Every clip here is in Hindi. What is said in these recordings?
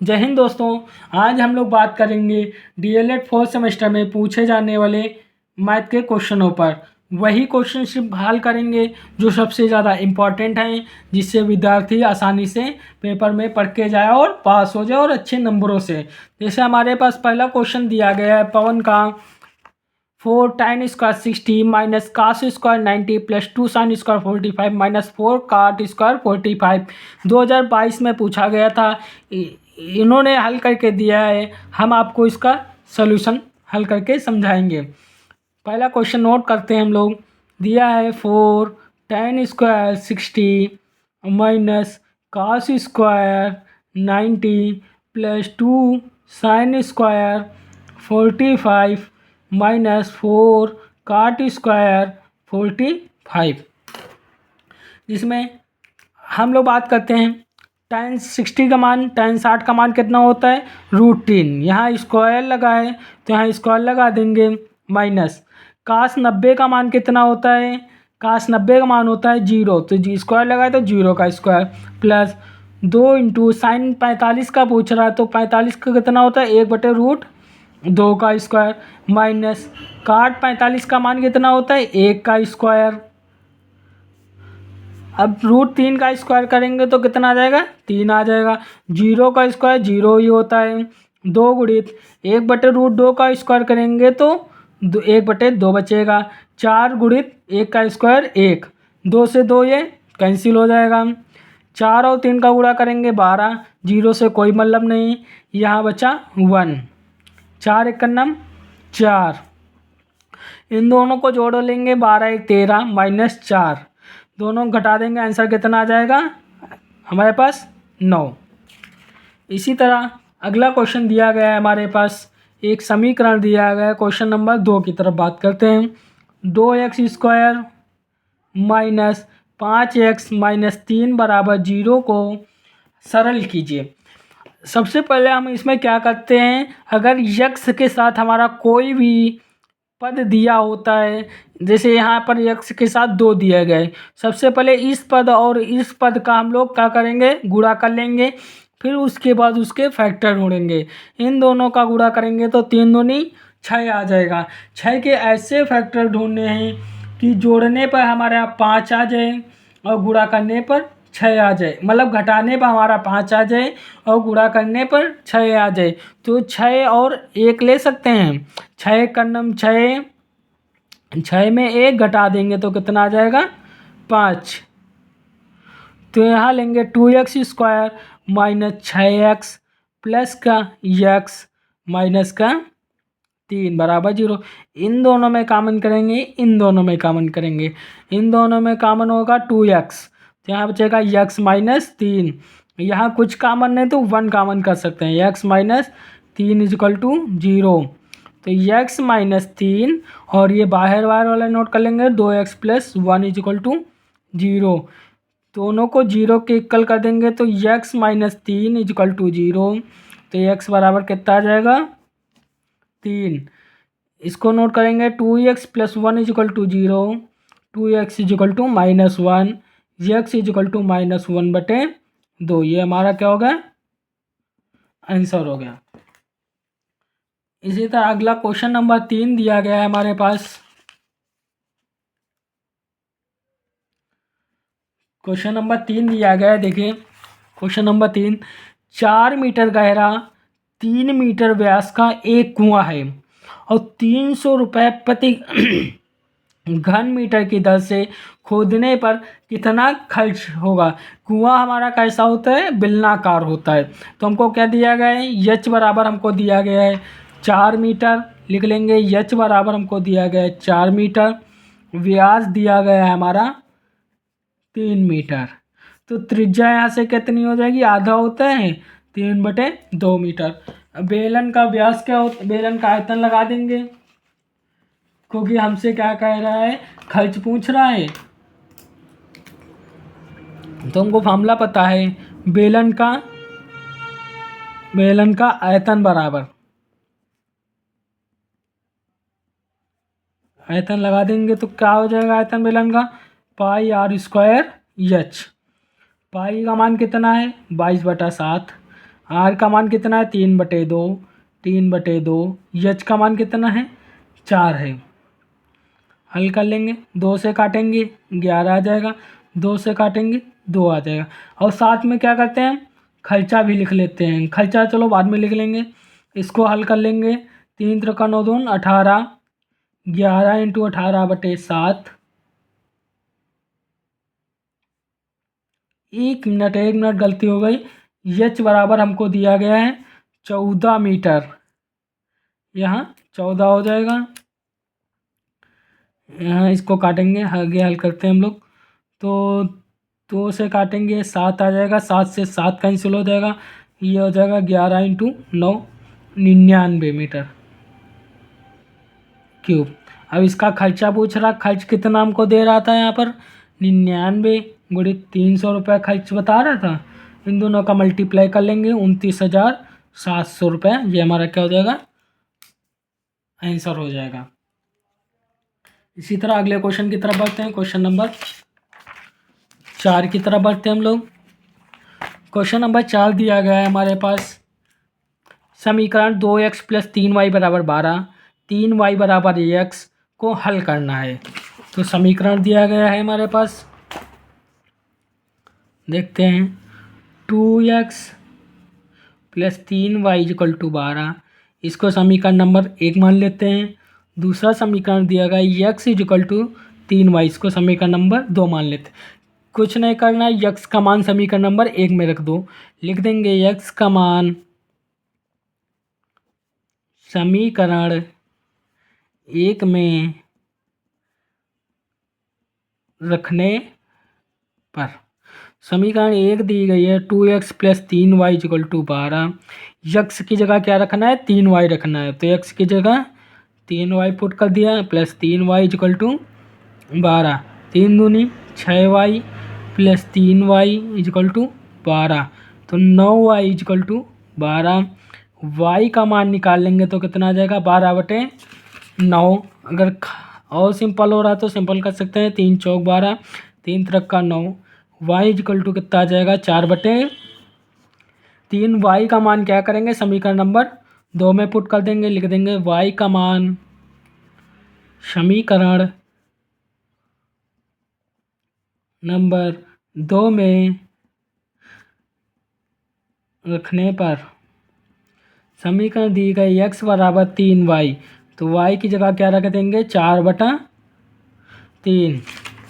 जय हिंद दोस्तों। आज हम लोग बात करेंगे डीएलएड फोर्थ सेमेस्टर में पूछे जाने वाले मैथ के क्वेश्चनों पर। वही क्वेश्चन सिर्फ हल करेंगे जो सबसे ज़्यादा इम्पॉर्टेंट हैं, जिससे विद्यार्थी आसानी से पेपर में पढ़ के जाए और पास हो जाए और अच्छे नंबरों से। जैसे हमारे पास पहला क्वेश्चन दिया गया है पवन का 4 tan square 60 minus cos square 90 plus 2 sine square 45 minus 4 cot square 45 2022 में पूछा गया था। इन्होंने हल करके दिया है, हम आपको इसका सॉल्यूशन हल करके समझाएंगे। पहला क्वेश्चन नोट करते हैं हम लोग। दिया है 4 tan square 60 minus cos square 90 plus 2 sine square 45 minus 4 cot square 45, जिसमें हम लोग बात करते हैं tan 60 का मान, tan 60 का मान कितना होता है √3। यहाँ स्क्वायर लगा है तो यहाँ स्क्वायर लगा देंगे, माइनस कास 90 का मान कितना होता है, कास 90 का मान होता है 0, तो जी स्क्वायर लगाए तो 0 का स्क्वायर, प्लस 2 इंटू साइन 45 का पूछ रहा है तो 45 का कितना होता है 1/√2 का स्क्वायर, माइनस काट 45 का मान कितना होता है 1 का स्क्वायर। अब √3 का स्क्वायर करेंगे तो कितना आ जाएगा 3 आ जाएगा। 0 का स्क्वायर 0 ही होता है। 2 गुणित 1/√2 का स्क्वायर करेंगे तो 1/2 बचेगा। 4 गुणित 1 का स्क्वायर 1, 2 से 2 ये कैंसिल हो जाएगा। 4 और 3 का गुणा करेंगे 12, 0 से कोई मतलब नहीं, यहाँ बचा 1। 4 एक नम 4, इन दोनों को जोड़ लेंगे 12 एक 13 माइनस 4, दोनों घटा देंगे, आंसर कितना आ जाएगा हमारे पास 9। इसी तरह अगला क्वेश्चन दिया गया है हमारे पास, एक समीकरण दिया गया है। क्वेश्चन नंबर 2 की तरफ बात करते हैं। 2x square minus 5x minus 3 बराबर 0 को सरल कीजिए। सबसे पहले हम इसमें क्या करते हैं, अगर यक्स के साथ हमारा कोई भी पद दिया होता है, जैसे यहाँ पर यक्स के साथ 2 दिए गए, सबसे पहले इस पद और इस पद का हम लोग क्या करेंगे गुणा कर लेंगे, फिर उसके बाद उसके फैक्टर ढूंढेंगे। इन दोनों का गुणा करेंगे तो 3 दूनी 6 आ जाएगा। 6 के ऐसे फैक्टर ढूंढने हैं कि जोड़ने पर हमारे यहाँ 5 आ जाए और गुणा करने पर 6 आ जाए, मतलब घटाने पर हमारा 5 आ जाए और गुणा करने पर 6 आ जाए। तो 6 और 1 ले सकते हैं, 6 का नम 6, 6 में 1 घटा देंगे तो कितना आ जाएगा 5। तो यहाँ लेंगे 2x square minus 6x plus का x माइनस का 3 बराबर 0। इन दोनों में कॉमन करेंगे, इन दोनों में कॉमन करेंगे, इन दोनों में कॉमन होगा 2x, तो यहाँ बचेगा x माइनस 3। यहाँ कुछ कॉमन नहीं तो 1 कॉमन कर सकते हैं, x माइनस 3 इजकल टू 0। तो x माइनस 3 और ये बाहर वाला नोट कर लेंगे 2x प्लस 1 इजकल टू 0। दोनों को 0 के इक्वल कर देंगे तो x माइनस 3 इजकल टू 0, तो x बराबर कितना आ जाएगा 3। इसको नोट करेंगे 2x plus 1 equal to 0, 2x equal to minus 1, x equal to minus 1/2। ये हमारा क्या हो गया आंसर हो गया। इसी तरह अगला क्वेश्चन नंबर 3 दिया गया है हमारे पास। क्वेश्चन नंबर 3 दिया गया है, देखिए क्वेश्चन नंबर 3, 4 मीटर गहरा 3 मीटर व्यास का एक कुआं है और 300 रुपये प्रति घन मीटर की दर से खोदने पर कितना खर्च होगा। कुआं हमारा कैसा होता है बेलनाकार होता है, तो हमको क्या दिया गया है एच बराबर हमको दिया गया है 4 मीटर, लिख लेंगे एच बराबर हमको दिया गया है 4 मीटर, व्यास दिया गया है हमारा 3 मीटर। तो त्रिज्या यहाँ से कितनी हो जाएगी, आधा होता है 3/2 मीटर। बेलन का व्यास क्या होता है, बेलन का आयतन लगा देंगे, क्योंकि हमसे क्या कह रहा है खर्च पूछ रहा है, तो हमको फार्मूला पता है बेलन का आयतन बराबर, आयतन लगा देंगे तो क्या हो जाएगा आयतन बेलन का πr² h। पाई का मान कितना है 22/7, आर का मान कितना है 3/2, 3/2। एच का मान कितना है 4 है। हल कर लेंगे, 2 से काटेंगे 11 आ जाएगा, 2 से काटेंगे 2 आ जाएगा। और साथ में क्या करते हैं, खर्चा भी लिख लेते हैं। खर्चा चलो बाद में लिख लेंगे, इसको हल कर लेंगे। 3 त्रिका 9 दून 18, 11 × 18/7। 1 मिनट गलती हो गई। एच बराबर हमको दिया गया है 14 मीटर, यहाँ 14 हो जाएगा। यहाँ इसको काटेंगे, आगे हल करते हैं हम लोग। तो 2 से काटेंगे 7 आ जाएगा, 7 से 7 कैंसिल हो जाएगा, ये हो जाएगा 11 × 9, 99 मीटर क्यूब। अब इसका खर्चा पूछ रहा, खर्च कितना हमको दे रहा था यहाँ पर 99 गुणित 300 रुपये खर्च बता रहा था। इन दोनों का मल्टीप्लाई कर लेंगे, 29,700 रुपये, ये हमारा क्या हो जाएगा, आंसर हो जाएगा। इसी तरह अगले क्वेश्चन की तरफ बढ़ते हैं। क्वेश्चन नंबर 4 की तरफ बढ़ते हैं हम लोग। क्वेश्चन नंबर 4 दिया गया है हमारे पास, समीकरण 2x + 3y = 12, 3y = x को हल करना है। तो समीकरण दिया गया है हमारे पास, देखते हैं। 2x + 3y = 12, इसको समीकरण नंबर 1 मान लेते हैं। दूसरा समीकरण दिया गया x = 3y, इसको समीकरण नंबर 2 मान लेते हैं। कुछ नहीं करना है, x का मान समीकरण नंबर 1 में रख दो। लिख देंगे x का मान समीकरण 1 में रखने पर, समीकरण 1 दी गई है 2x + 3y = 12। x की जगह क्या रखना है, 3y रखना है। तो x की जगह 3y पुट कर दिया, प्लस 3y = 12, 3 दूनी 6y + 3y = 12, तो 9y = 12। y का मान निकाल लेंगे तो कितना आ जाएगा, 12/9। अगर और सिंपल हो रहा तो सिंपल कर सकते हैं, 3 चौक 12, 3 त्रिका 9, y = कितना आ जाएगा, 4/3। y का मान क्या करेंगे, समीकरण नंबर 2 में पुट कर देंगे। लिख देंगे y का मान समीकरण नंबर 2 में रखने पर, समीकरण दी गई x = 3y, तो y की जगह क्या रख देंगे, 4/3।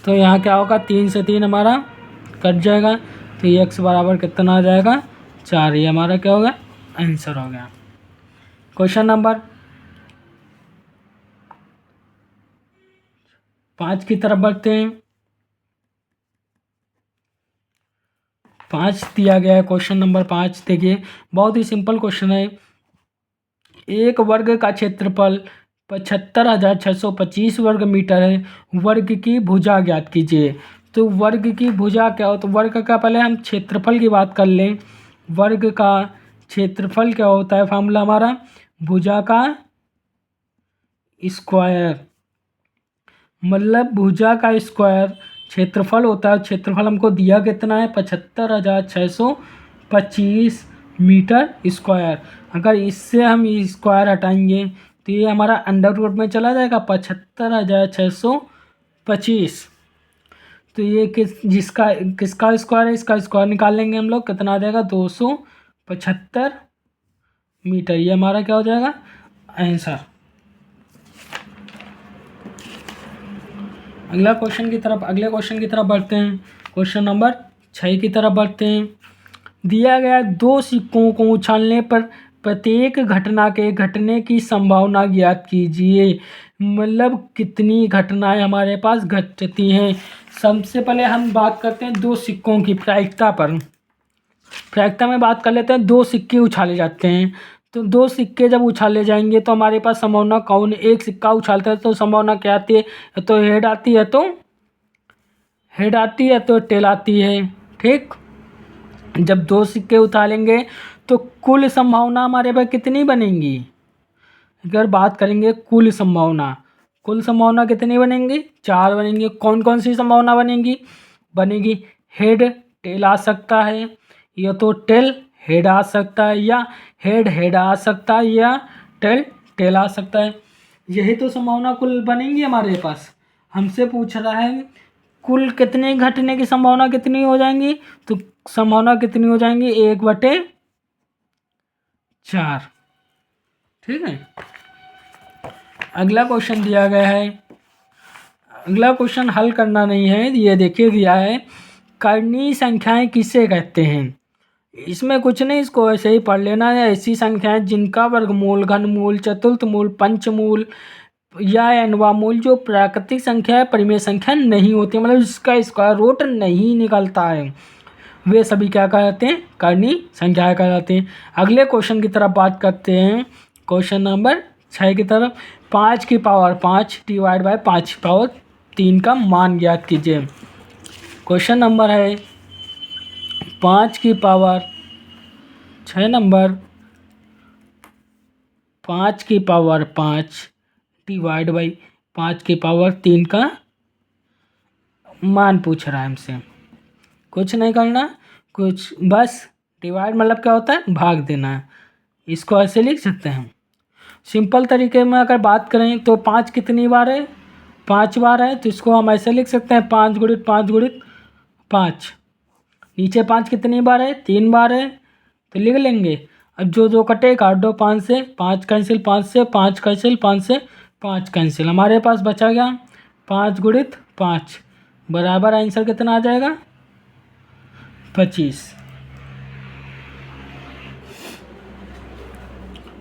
तो यहाँ क्या होगा, 3 से 3 हमारा कट जाएगा, तो ये x बराबर कितना आ जाएगा, 4। ये हमारा क्या होगा, आंसर हो गया। क्वेश्चन नंबर 5 की तरफ बढ़ते हैं। 5 दिया गया है, क्वेश्चन नंबर 5 देखिए, बहुत ही सिंपल क्वेश्चन है। एक वर्ग का क्षेत्रफल 75,625 वर्ग मीटर है, वर्ग की भुजा ज्ञात कीजिए। तो वर्ग की भुजा क्या हो, तो वर्ग का पहले हम क्षेत्रफल की बात कर लें। वर्ग का क्षेत्रफल क्या होता है, फॉर्मूला हमारा भुजा का स्क्वायर, मतलब भुजा का स्क्वायर क्षेत्रफल होता है। क्षेत्रफल हमको दिया कितना है, 75,625 मीटर स्क्वायर। अगर इससे हम स्क्वायर हटाएंगे तो ये हमारा अंडर रूट में चला जाएगा, 75,625। तो ये किसका स्क्वायर है, इसका स्क्वायर निकाल लेंगे हम लोग, कितना आ जाएगा, 275 मीटर। ये हमारा क्या हो जाएगा, आंसर। अगले क्वेश्चन की तरफ बढ़ते हैं। क्वेश्चन नंबर 6 की तरफ बढ़ते हैं। दिया गया 2 सिक्कों को उछालने पर प्रत्येक घटना के घटने की संभावना ज्ञात कीजिए। मतलब कितनी घटनाएं हमारे पास घटती हैं। सबसे पहले हम बात करते हैं 2 सिक्कों की प्रायिकता पर। प्रायिकता में बात कर लेते हैं, 2 सिक्के उछाले जाते हैं। तो 2 सिक्के जब उछाले जाएंगे तो हमारे पास संभावना कौन, एक सिक्का उछालते हैं तो संभावना क्या आती है, तो हेड आती है, तो टेल आती है। ठीक, जब 2 सिक्के उछालेंगे तो कुल संभावना हमारे पास कितनी बनेंगी। अगर बात करेंगे कुल संभावना कितनी बनेंगी, 4 बनेंगी। कौन कौन सी संभावना बनेगी, हेड टेल आ सकता है, या तो टेल हेड आ सकता है, या हेड आ सकता है, या टेल आ सकता है। यही तो संभावना कुल बनेंगी हमारे पास। हमसे पूछ रहा है कुल कितने घटने की संभावना कितनी हो जाएंगी, तो संभावना कितनी हो जाएंगी 1/4। ठीक है। अगला क्वेश्चन दिया गया है, अगला क्वेश्चन हल करना नहीं है, ये देखिए दिया है कर्णीय संख्याएं किसे कहते हैं। इसमें कुछ नहीं, इसको ऐसे ही पढ़ लेना है। ऐसी संख्याएं जिनका वर्गमूल, घनमूल, चतुर्थमूल, पंचमूल या एनवा मूल जो प्राकृतिक संख्या है, परिमेय संख्या नहीं होती, मतलब इसका स्क्वायर रूट नहीं निकलता है, वे सभी क्या कहलाते हैं, कर्णीय संख्याएं कहलाते हैं। अगले क्वेश्चन की तरफ बात करते हैं, क्वेश्चन नंबर 6 की तरफ। 5 की पावर 5 डिवाइड बाय 5 की पावर 3 का मान ज्ञात कीजिए। क्वेश्चन नंबर है 5 की पावर 6 नंबर 5 की पावर 5 डिवाइड बाई 5 की पावर 3 का मान पूछ रहा है हमसे। कुछ नहीं करना, कुछ बस डिवाइड मतलब क्या होता है, भाग देना है। इसको ऐसे लिख सकते हैं सिंपल तरीके में। अगर बात करें तो 5 कितनी बार है, 5 बार है, तो इसको हम ऐसे लिख सकते हैं 5 गुणित 5 गुणित 5। नीचे 5 कितनी बार है, 3 बार है, तो लिख लेंगे। अब जो जो कटे काट दो, 5 से 5 कैंसिल, 5 से 5 कैंसिल, 5 से 5 कैंसिल, हमारे पास बचा गया 5 गुणित 5 बराबर आंसर कितना आ जाएगा, 25।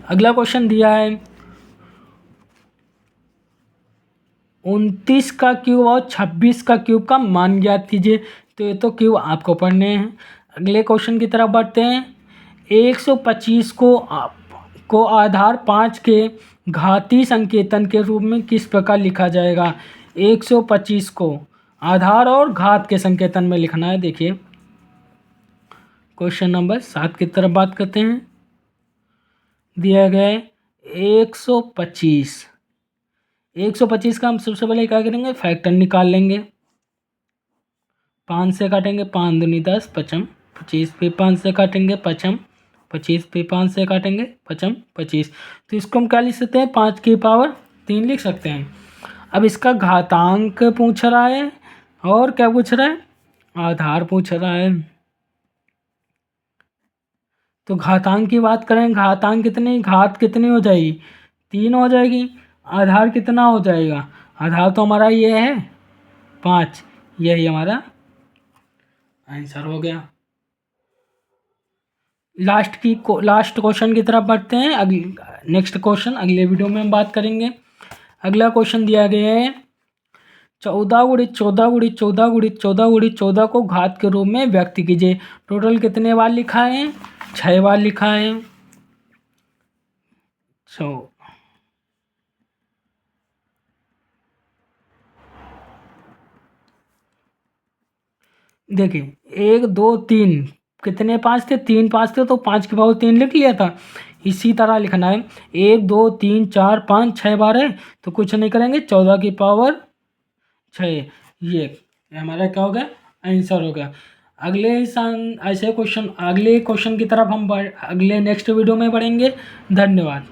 अगला क्वेश्चन दिया है 29 का क्यूब और 26 का क्यूब का मान ज्ञात कीजिए। तो ये तो क्यूब आपको पढ़ने हैं। अगले क्वेश्चन की तरफ बढ़ते हैं। 125 को आधार 5 के घातीय संकेतन के रूप में किस प्रकार लिखा जाएगा। 125 को आधार और घात के संकेतन में लिखना है। देखिए क्वेश्चन नंबर 7 की तरफ बात करते हैं। दिया गया है 125 का हम सबसे पहले क्या करेंगे, फैक्टर निकाल लेंगे। 5 से काटेंगे, 5 दूनी 10, पचम 25 पे 5 से काटेंगे, पचम 25 पे 5 से काटेंगे, पचम 25। तो इसको हम क्या लिख सकते हैं, 5 की पावर 3 लिख सकते हैं। अब इसका घातांक पूछ रहा है और क्या पूछ रहा है, आधार पूछ रहा है। तो घातांक की बात करें, घातांक कितनी, घात कितनी हो जाएगी, 3 हो जाएगी। आधार कितना हो जाएगा, आधार तो हमारा ये है 5, यही हमारा आंसर हो गया। लास्ट क्वेश्चन की तरफ बढ़ते हैं। नेक्स्ट क्वेश्चन अगले वीडियो में हम बात करेंगे। अगला क्वेश्चन दिया गया है 14 गुणित 14 गुणित 14 गुणित 14 गुणित 14 को घात के रूप में व्यक्त कीजिए। टोटल कितने बार लिखा है, 6 बार लिखा है। देखिए 1 2 3 कितने 5 थे, 3 5 थे, तो 5 की पावर 3 लिख लिया था। इसी तरह लिखना है 1 2 3 4 5 6 बार है, तो कुछ नहीं करेंगे, 14 की पावर 6, ये हमारा क्या हो गया, आंसर हो गया। ऐसे क्वेश्चन, अगले क्वेश्चन की तरफ हम अगले नेक्स्ट वीडियो में बढ़ेंगे। धन्यवाद।